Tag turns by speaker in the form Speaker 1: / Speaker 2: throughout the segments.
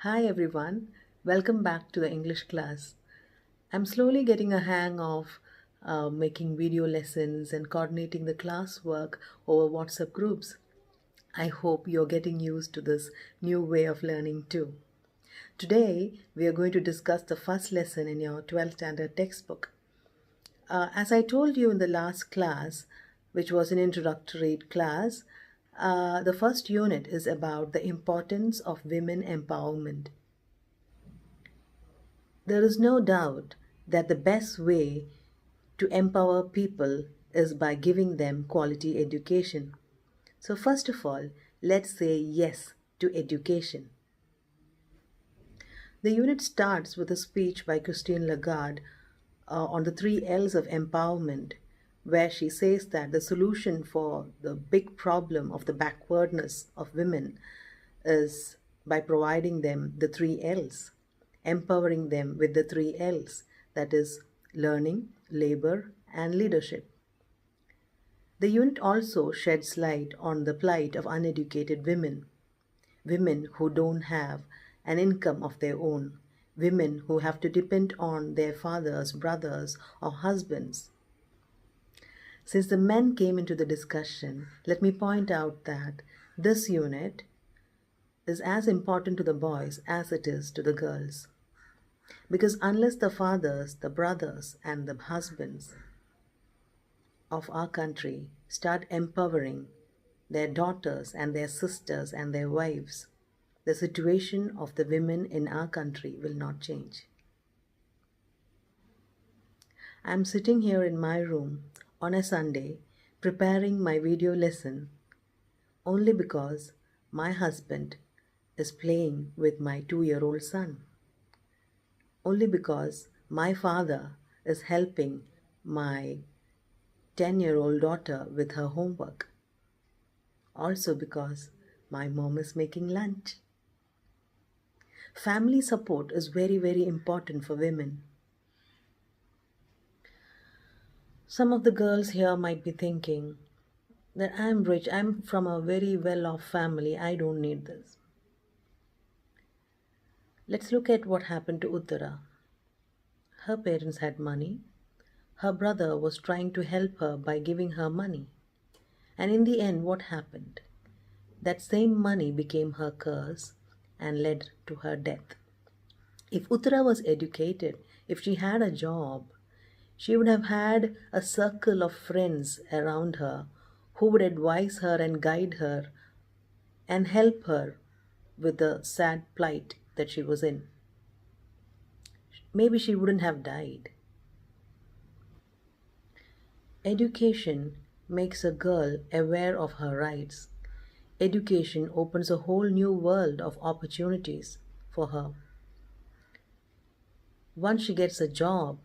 Speaker 1: Hi everyone, welcome back to the English class. I'm slowly getting a hang of making video lessons and coordinating the classwork over WhatsApp groups. I hope you're getting used to this new way of learning too. Today, we are going to discuss the first lesson in your 12th standard textbook. As I told you in the last class, which was an introductory class, the first unit is about the importance of women empowerment. There is no doubt that the best way to empower people is by giving them quality education. So, first of all, let's say yes to education. The unit starts with a speech by ChristineLagarde on the three L's of empowerment, where she says that the solution for the big problem of the backwardness of women is by providing them the three L's, empowering them with the three L's, that is, learning, labor, and leadership. The unit also sheds light on the plight of uneducated women, women who don't have an income of their own, women who have to depend on their fathers, brothers, or husbands. Since the men came into the discussion, let me point out that this unit is as important to the boys as it is to the girls. Because unless the fathers, the brothers, and the husbands of our country start empowering their daughters and their sisters and their wives, the situation of the women in our country will not change. I'm sitting here in my room on a Sunday preparing my video lesson only because my husband is playing with my 2-year-old son. Only because my father is helping my 10-year-old daughter with her homework. Also because my mom is making lunch. Family support is very, very important for women. Some of the girls here might be thinking that I'm rich, I'm from a very well-off family, I don't need this. Let's look at what happened to Uttara. Her parents had money. Her brother was trying to help her by giving her money. And in the end, what happened? That same money became her curse and led to her death. If Uttara was educated, if she had a job, she would have had a circle of friends around her who would advise her and guide her and help her with the sad plight that she was in. Maybe she wouldn't have died. Education makes a girl aware of her rights. Education opens a whole new world of opportunities for her. Once she gets a job,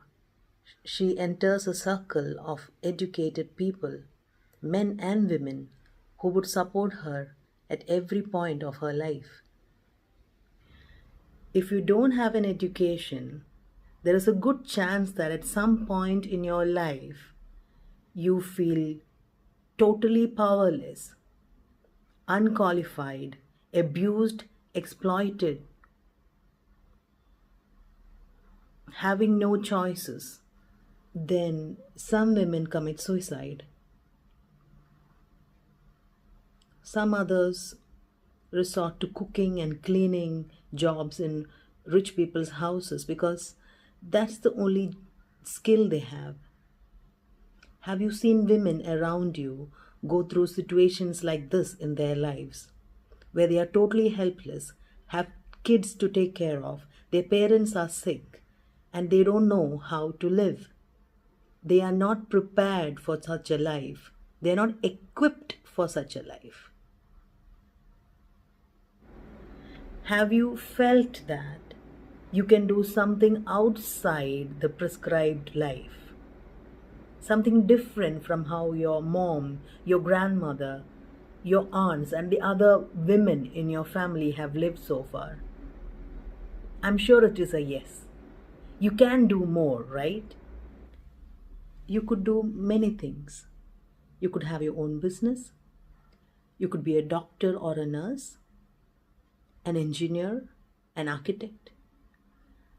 Speaker 1: she enters a circle of educated people, men and women, who would support her at every point of her life. If you don't have an education, there is a good chance that at some point in your life, you feel totally powerless, unqualified, abused, exploited, having no choices. Then some women commit suicide. Some others resort to cooking and cleaning jobs in rich people's houses because that's the only skill they have. Have you seen women around you go through situations like this in their lives, where they are totally helpless, have kids to take care of, their parents are sick, and they don't know how to live? They are not prepared for such a life. They are not equipped for such a life. Have you felt that you can do something outside the prescribed life? Something different from how your mom, your grandmother, your aunts, and the other women in your family have lived so far? I'm sure it is a yes. You can do more, right? You could do many things. You could have your own business. You could be a doctor or a nurse, an engineer, an architect,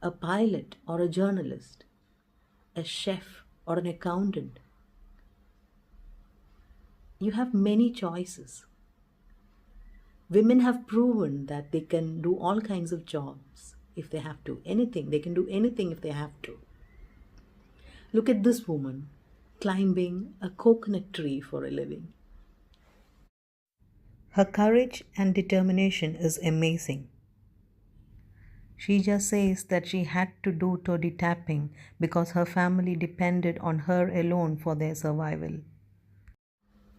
Speaker 1: a pilot or a journalist, a chef or an accountant. You have many choices. Women have proven that they can do all kinds of jobs if they have to. Anything. They can do anything if they have to. Look at this woman climbing a coconut tree for a living. Her courage and determination is amazing. She just says that she had to do toddy tapping because her family depended on her alone for their survival.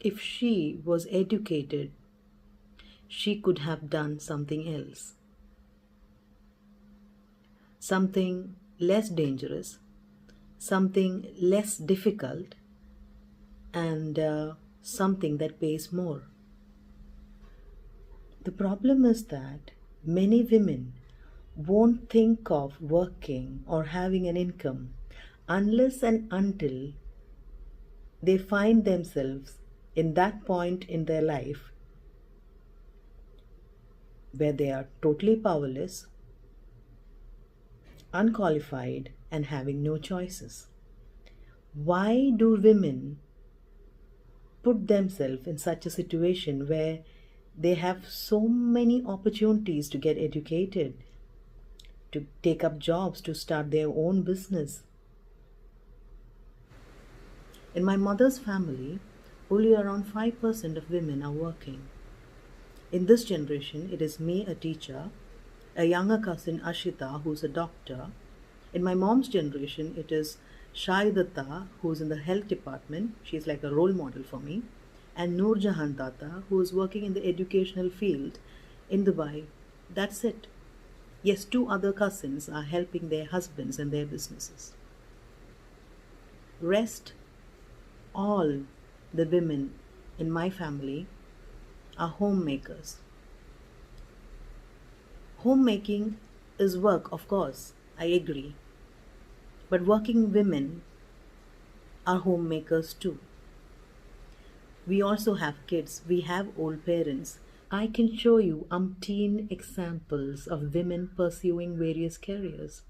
Speaker 1: If she was educated, she could have done something else. Something less dangerous, something less difficult, and something that pays more. The problem is that many women won't think of working or having an income unless and until they find themselves in that point in their life where they are totally powerless, unqualified, and having no choices. Why do women put themselves in such a situation where they have so many opportunities to get educated, to take up jobs, to start their own business? In my mother's family, only around 5% of women are working. In this generation, it is me, a teacher, a younger cousin, Ashita, who's a doctor. In my mom's generation, it is Shaidatta, who's in the health department. She's like a role model for me. And Noor Jahan Tata, who is working in the educational field in Dubai. That's it. Yes, 2 other cousins are helping their husbands and their businesses. Rest, all the women in my family are homemakers. Homemaking is work, of course, I agree. But working women are homemakers too. We also have kids, we have old parents. I can show you umpteen examples of women pursuing various careers.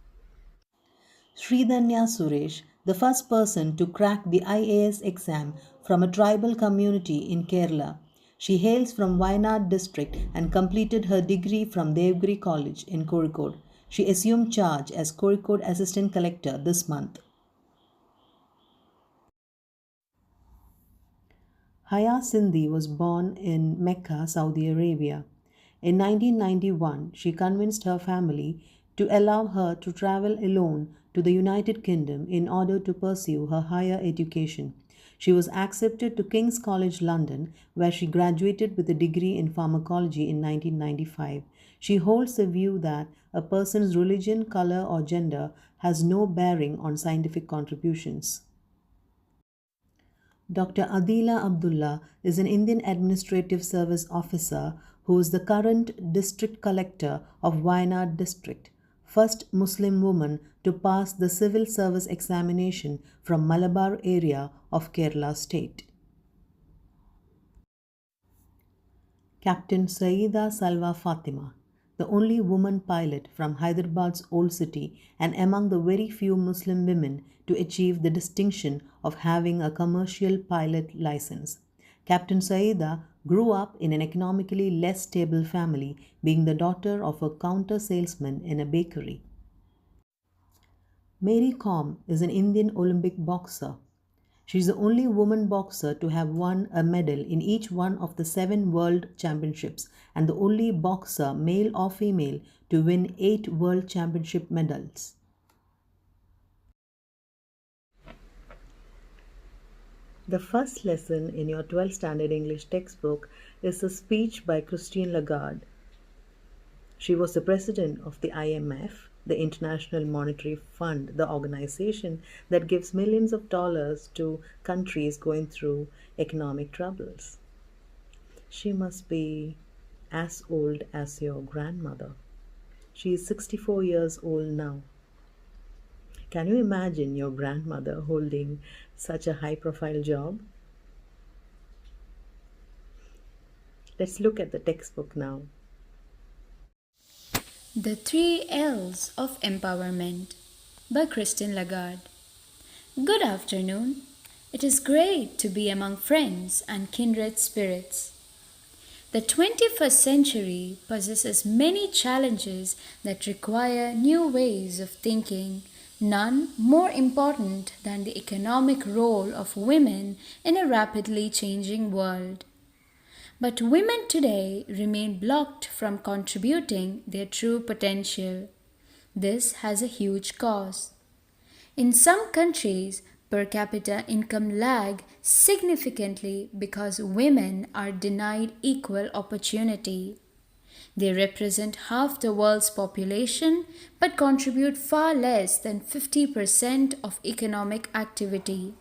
Speaker 1: Sridhanya Suresh, the first person to crack the IAS exam from a tribal community in Kerala. She hails from Wayanad district and completed her degree from Devgiri College in Kozhikode. She assumed charge as Kozhikode Assistant Collector this month. Haya Sindhi was born in Mecca, Saudi Arabia. In 1991, she convinced her family to allow her to travel alone to the United Kingdom in order to pursue her higher education. She was accepted to King's College London, where she graduated with a degree in pharmacology in 1995. She holds the view that a person's religion, color, or gender has no bearing on scientific contributions. Dr. Adila Abdullah is an Indian Administrative Service officer who is the current District Collector of Wayanad District, first Muslim woman to pass the civil service examination from Malabar area of Kerala state. Captain Saeeda Salwa Fatima, the only woman pilot from Hyderabad's old city and among the very few Muslim women to achieve the distinction of having a commercial pilot license. Captain Saeeda grew up in an economically less stable family, being the daughter of a counter salesman in a bakery. Mary Kom is an Indian Olympic boxer. She is the only woman boxer to have won a medal in each one of the 7 world championships and the only boxer, male or female, to win 8 world championship medals. The first lesson in your 12th standard English textbook is a speech by ChristineLagarde. She was the president of the IMF, the International Monetary Fund, the organization that gives millions of dollars to countries going through economic troubles. She must be as old as your grandmother. She is 64 years old now. Can you imagine your grandmother holding such a high-profile job? Let's look at the textbook now.
Speaker 2: The Three L's of Empowerment by ChristineLagarde. Good afternoon. It is great to be among friends and kindred spirits. The 21st century possesses many challenges that require new ways of thinking, none more important than the economic role of women in a rapidly changing world. But women today remain blocked from contributing their true potential. This has a huge cost. In some countries, per capita income lag significantly because women are denied equal opportunity. They represent half the world's population but contribute far less than 50% of economic activity.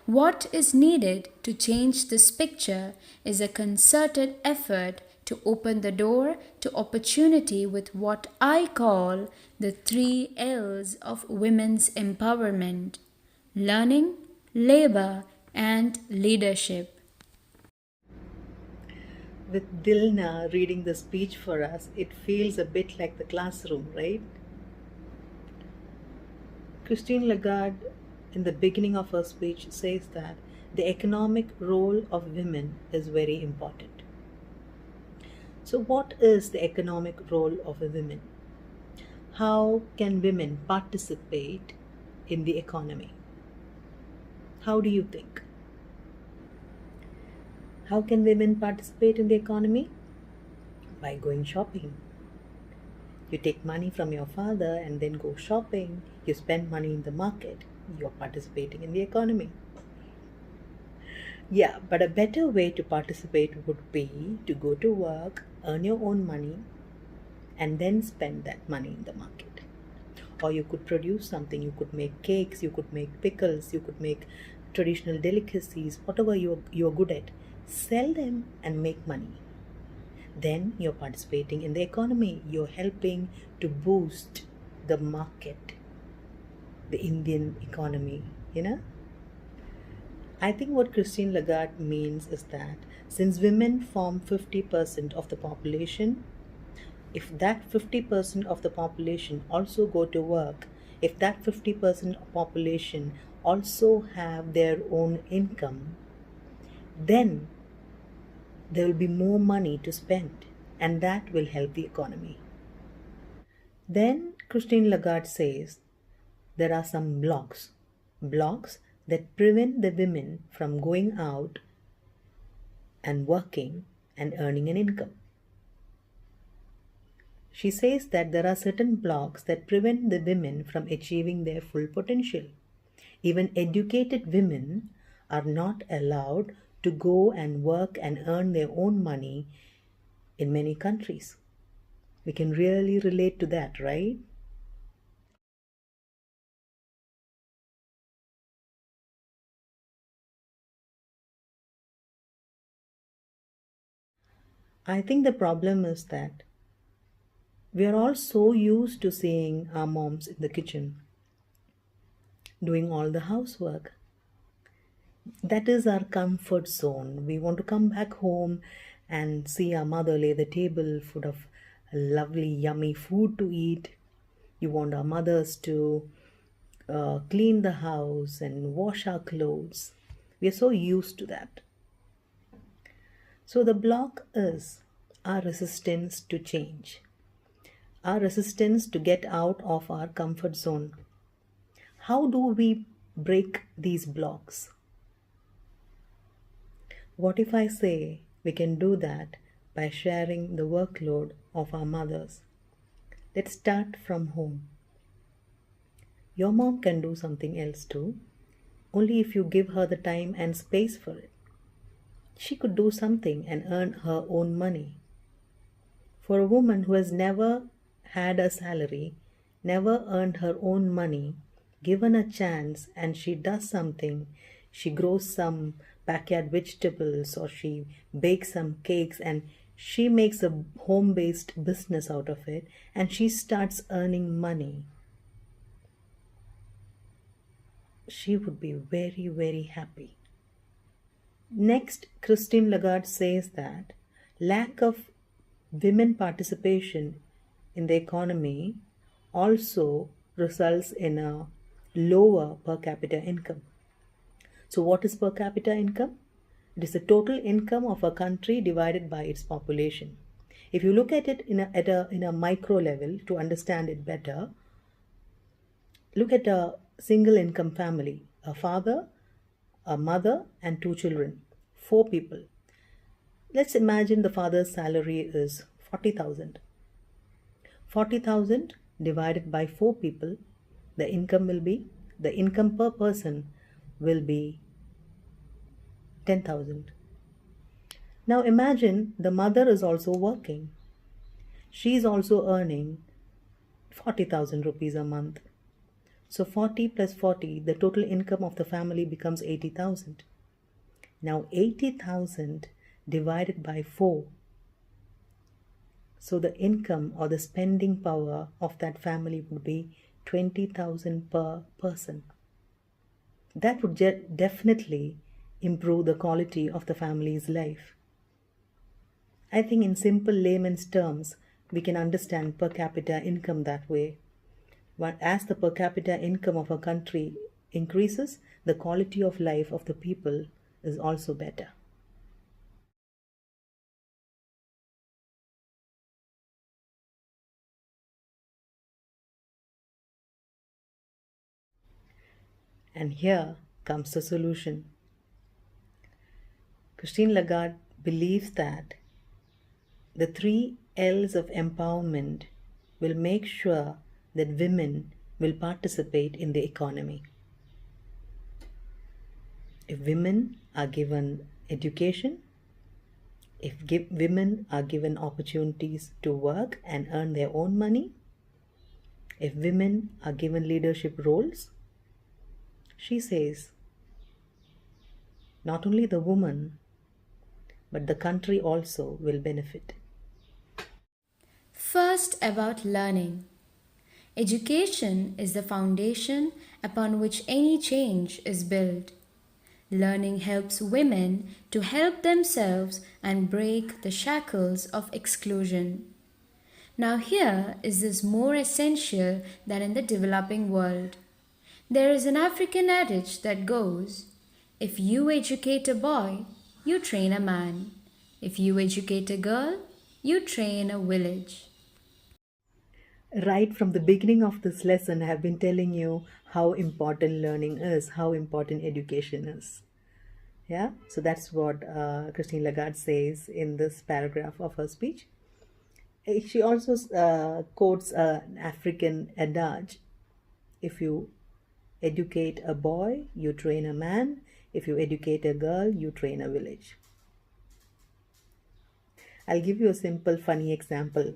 Speaker 2: What is needed to change this picture is a concerted effort to open the door to opportunity with what I call the three L's of women's empowerment: learning, labor, and leadership.
Speaker 1: With Dilna reading the speech for us, it feels a bit like the classroom, right? Christine Lagarde, in the beginning of her speech, says that the economic role of women is very important. So, what is the economic role of a woman? How can women participate in the economy? How do you think? How can women participate in the economy? By going shopping. You take money from your father and then go shopping. You spend money in the market. You're participating in the economy. Yeah, but a better way to participate would be to go to work, earn your own money, and then spend that money in the market. Or you could produce something. You could make cakes, you could make pickles, you could make traditional delicacies, whatever you're good at. Sell them and make money. Then you're participating in the economy. You're helping to boost the market, the Indian economy, you know? I think what Christine Lagarde means is that since women form 50% of the population, if that 50% of the population also go to work, if that 50% of population also have their own income, then there will be more money to spend, and that will help the economy. Then Christine Lagarde says there are some blocks that prevent the women from going out and working and earning an income. She says that there are certain blocks that prevent the women from achieving their full potential. Even educated women are not allowed to go and work and earn their own money in many countries. We can really relate to that, right? I think the problem is that we are all so used to seeing our moms in the kitchen doing all the housework. That is our comfort zone. We want to come back home and see our mother lay the table full of lovely, yummy food to eat. You want our mothers to clean the house and wash our clothes. We are so used to that. So the block is our resistance to change, our resistance to get out of our comfort zone. How do we break these blocks? What if I say we can do that by sharing the workload of our mothers? Let's start from home. Your mom can do something else too, only if you give her the time and space for it. She could do something and earn her own money. For a woman who has never had a salary, never earned her own money, given a chance and she does something, she grows some backyard vegetables or she bakes some cakes and she makes a home based business out of it and she starts earning money, she would be very, very happy. Next, Christine Lagarde says that lack of women participation in the economy also results in a lower per capita income. So, what is per capita income? It is the total income of a country divided by its population. If you look at it in a micro level to understand it better, look at a single income family, a father, a mother, and two children, four people. Let's imagine the father's salary is 40,000. 40,000 divided by four people, the income per person will be 10,000. Now imagine the mother is also working. She is also earning 40,000 rupees a month. So 40 plus 40, the total income of the family becomes 80,000. Now 80,000 divided by 4. So the income or the spending power of that family would be 20,000 per person. That would definitely improve the quality of the family's life. I think in simple layman's terms, we can understand per capita income that way. As the per capita income of a country increases, the quality of life of the people is also better. And here comes the solution. ChristineLagarde believes that the 3 L's of empowerment will make sure that women will participate in the economy. If women are given education, if women are given opportunities to work and earn their own money, if women are given leadership roles, she says, not only the woman, but the country also will benefit.
Speaker 2: First, about learning. Education is the foundation upon which any change is built. Learning helps women to help themselves and break the shackles of exclusion. Now, here is this more essential than in the developing world. There is an African adage that goes, if you educate a boy, you train a man. If you educate a girl, you train a village.
Speaker 1: Right from the beginning of this lesson, I have been telling you how important learning is, how important education is. Yeah, so that's what ChristineLagarde says in this paragraph of her speech. She also quotes an African adage, if you educate a boy, you train a man. If you educate a girl, you train a village. I'll give you a simple, funny example.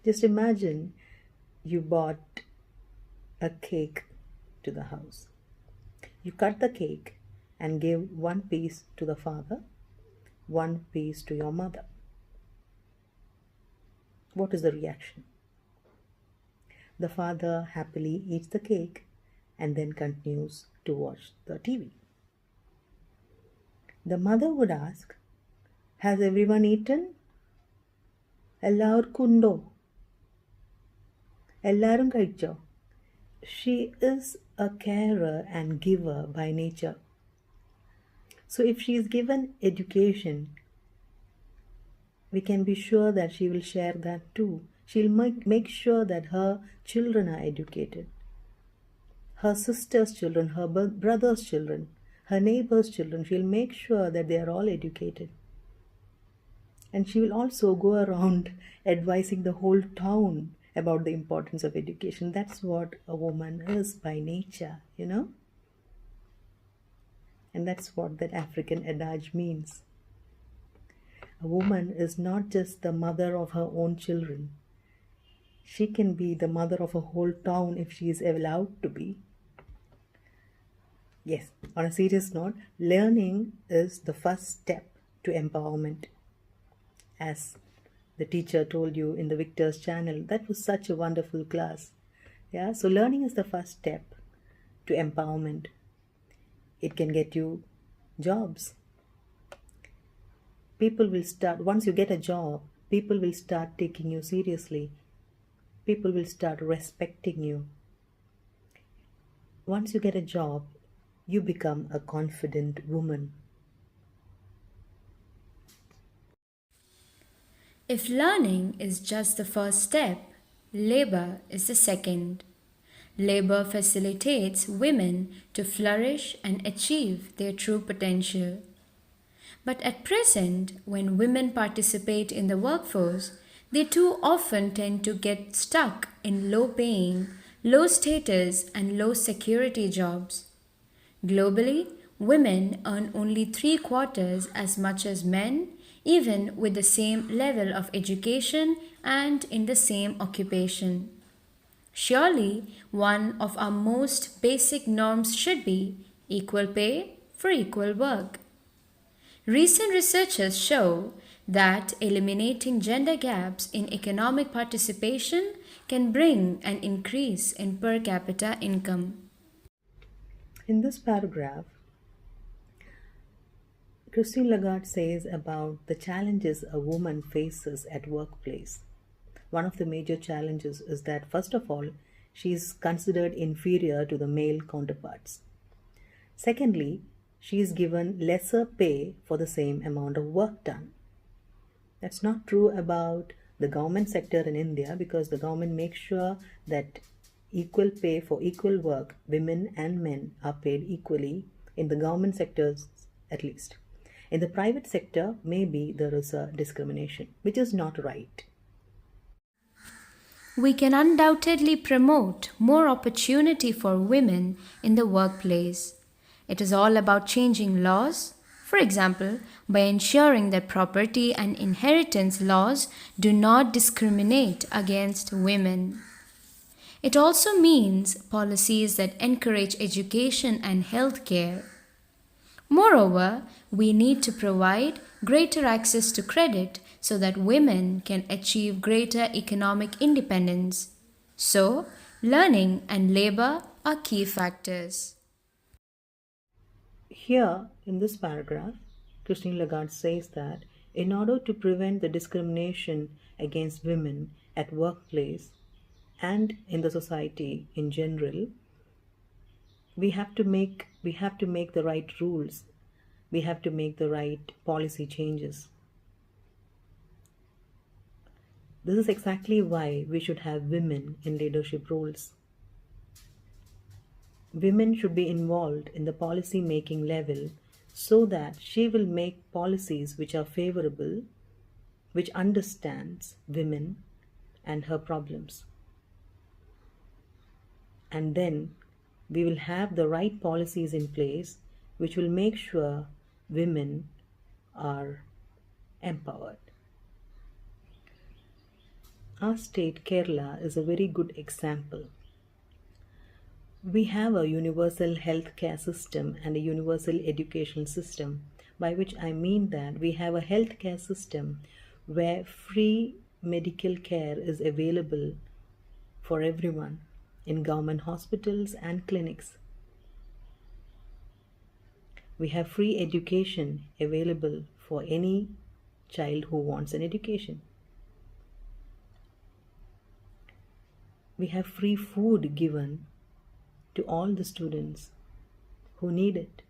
Speaker 1: Just imagine you bought a cake to the house. You cut the cake and gave one piece to the father, one piece to your mother. What is the reaction? The father happily eats the cake and then continues to watch the TV. The mother would ask, has everyone eaten? എല്ലാവർക്കുണ്ടോ? എല്ലാവരും കഴിച്ചോ? She is a carer and giver by nature. So if she is given education, we can be sure that she will share that too. She'll make sure that her children are educated. Her sister's children, her brother's children, her neighbor's children, she'll make sure that they are all educated. And she will also go around advising the whole town about the importance of education. That's what a woman is by nature, you know? And that's what that African adage means. A woman is not just the mother of her own children. She can be the mother of a whole town if she is allowed to be. Yes, on a serious note, learning is the first step to empowerment. As the teacher told you in the Victor's channel, that was such a wonderful class. Yeah, so learning is the first step to empowerment. It can get you jobs. People will start, once you get a job, People will start taking you seriously. People will start respecting you. Once you get a job, you become a confident woman.
Speaker 2: If learning is just the first step, labor is the second. Labor facilitates women to flourish and achieve their true potential. But at present, when women participate in the workforce, they too often tend to get stuck in low paying, low status, and low security jobs. Globally, women earn only three quarters as much as men, even with the same level of education and in the same occupation. Surely, one of our most basic norms should be equal pay for equal work. Recent researches show that eliminating gender gaps in economic participation can bring an increase in per capita income.
Speaker 1: In this paragraph, ChristineLagarde says about the challenges a woman faces at workplace. One of the major challenges is that, first of all, she is considered inferior to the male counterparts. Secondly, she is given lesser pay for the same amount of work done. That's not true about the government sector in India, because the government makes sure that equal pay for equal work, women and men are paid equally in the government sectors at least. In the private sector, maybe there is a discrimination, which is not right.
Speaker 2: We can undoubtedly promote more opportunity for women in the workplace. It is all about changing laws, for example, by ensuring that property and inheritance laws do not discriminate against women. It also means policies that encourage education and health care. Moreover, we need to provide greater access to credit so that women can achieve greater economic independence. So, learning and labor are key factors.
Speaker 1: Here, in this paragraph, ChristineLagarde says that in order to prevent the discrimination against women at workplace and in the society in general, we have to make the right rules. We have to make the right policy changes. This is exactly why we should have women in leadership roles. Women should be involved in the policy making level so that she will make policies which are favorable, which understands women and her problems. And then we will have the right policies in place which will make sure women are empowered. Our state, Kerala, is a very good example. We have a universal health care system and a universal education system, by which I mean that we have a health care system where free medical care is available for everyone in government hospitals and clinics. We have free education available for any child who wants an education. We have free food given to all the students who need it.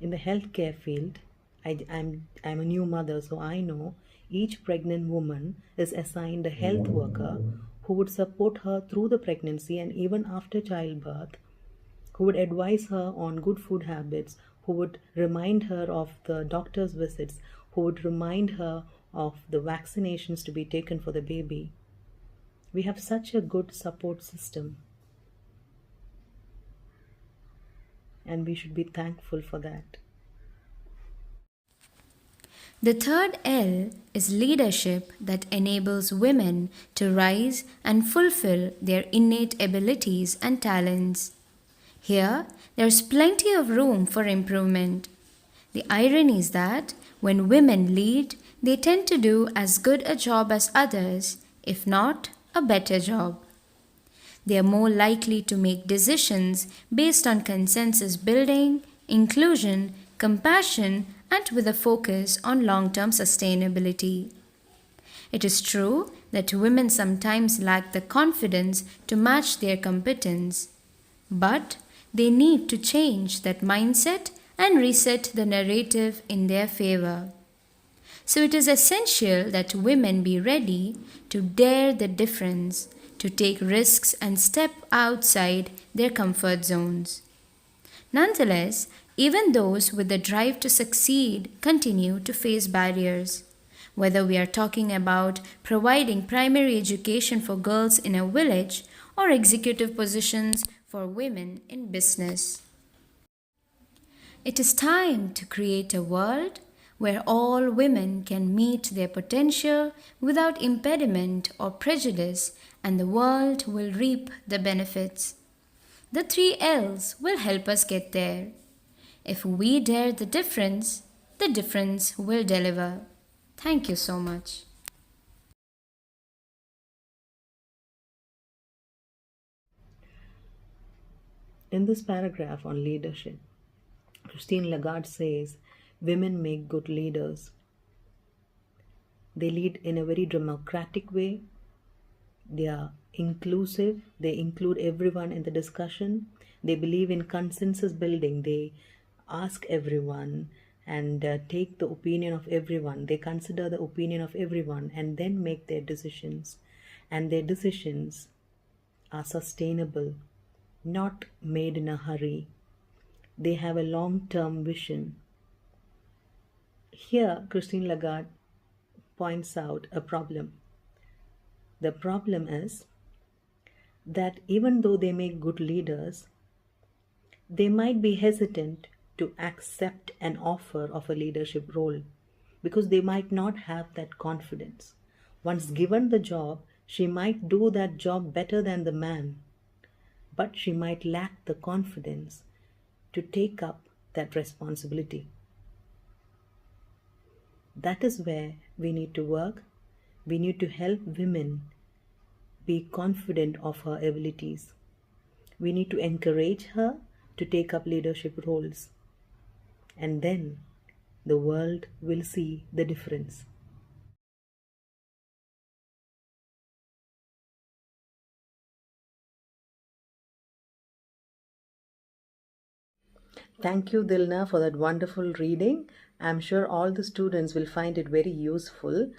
Speaker 1: In the healthcare field, I'm a new mother, so I know each pregnant woman is assigned a health worker who would support her through the pregnancy and even after childbirth, who would advise her on good food habits, who would remind her of the doctor's visits, who would remind her of the vaccinations to be taken for the baby. We have such a good support system, and we should be thankful for that.
Speaker 2: The third L is leadership that enables women to rise and fulfill their innate abilities and talents. Here, there's plenty of room for improvement. The irony is that when women lead, they tend to do as good a job as others, if not a better job. They are more likely to make decisions based on consensus building, inclusion, compassion, and with a focus on long term sustainability. It is true that women sometimes lack the confidence to match their competence, but they need to change that mindset and reset the narrative in their favor. So it is essential that women be ready to dare the difference, to take risks and step outside their comfort zones. Nonetheless, even those with the drive to succeed continue to face barriers. Whether we are talking about providing primary education for girls in a village or executive positions for women in business. It is time to create a world where all women can meet their potential without impediment or prejudice, and the world will reap the benefits. The three L's will help us get there. If we dare the difference will deliver. Thank you so much.
Speaker 1: In this paragraph on leadership, Christine Lagarde says women make good leaders. They lead in a very democratic way. They are inclusive. They include everyone in the discussion. They believe in consensus building. They ask everyone and take the opinion of everyone. They consider the opinion of everyone and then make their decisions. And their decisions are sustainable, not made in a hurry. They have a long term vision. Here, Christine Lagarde points out a problem. The problem is that even though they make good leaders, they might be hesitant to accept an offer of a leadership role because they might not have that confidence. Once given the job, she might do that job better than the man, but she might lack the confidence to take up that responsibility. That is where we need to work. We need to help women be confident of her abilities. We need to encourage her to take up leadership roles. And then the world will see the difference. Thank you, Dilna, for that wonderful reading. I'm sure all the students will find it very useful.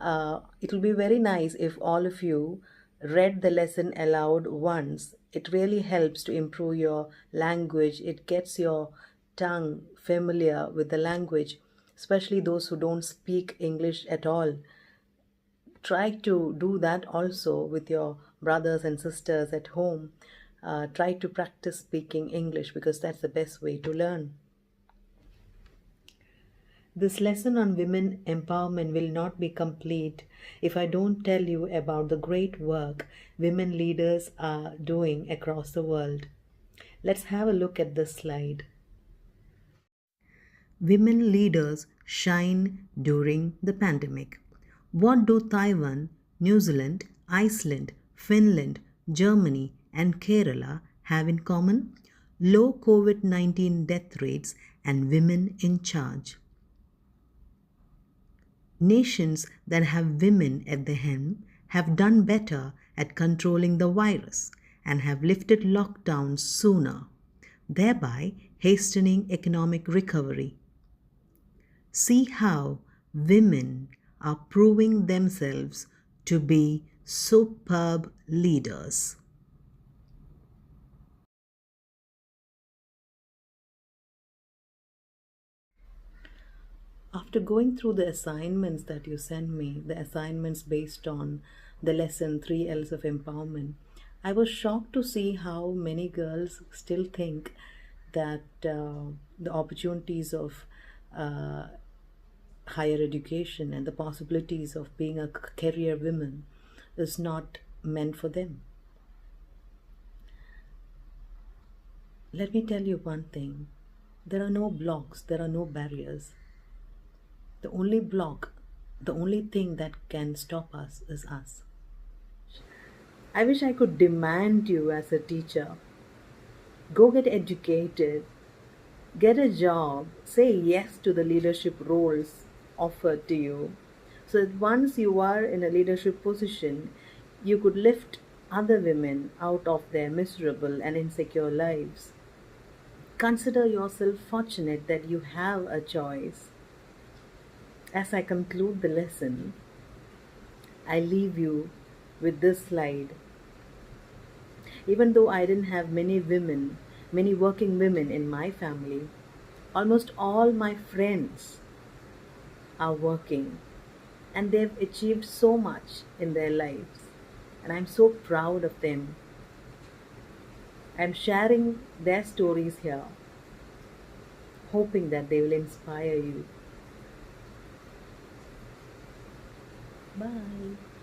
Speaker 1: It will be very nice if all of you read the lesson aloud once. It really helps to improve your language. It gets your tongue familiar with the language, especially those who don't speak English at all. Try to do that also with your brothers and sisters at home. Try to practice speaking English because that's the best way to learn. This lesson on women empowerment will not be complete if I don't tell you about the great work women leaders are doing across the world. Let's have a look at this slide. Women leaders shine during the pandemic. What do Taiwan, New Zealand, Iceland, Finland, Germany, and Kerala have in common? Low COVID-19 death rates and women in charge. Nations that have women at the helm have done better at controlling the virus and have lifted lockdowns sooner, thereby hastening economic recovery. See how women are proving themselves to be superb leaders. After going through the assignments that you sent me, the assignments based on the lesson 3 L's of empowerment, I was shocked to see how many girls still think that the opportunities of higher education and the possibilities of being a career woman is not meant for them. Let me tell you one thing. There are no blocks, there are no barriers. The only block, the only thing that can stop us is us. I wish I could demand you as a teacher. Go get educated. Get a job, say yes to the leadership roles offered to you, so that once you are in a leadership position, you could lift other women out of their miserable and insecure lives. Consider yourself fortunate that you have a choice. As I conclude the lesson, I leave you with this slide. Even though I didn't have many women, many working women in my family, almost all my friends are working and they've achieved so much in their lives. And I'm so proud of them. I'm sharing their stories here, hoping that they will inspire you. Bye.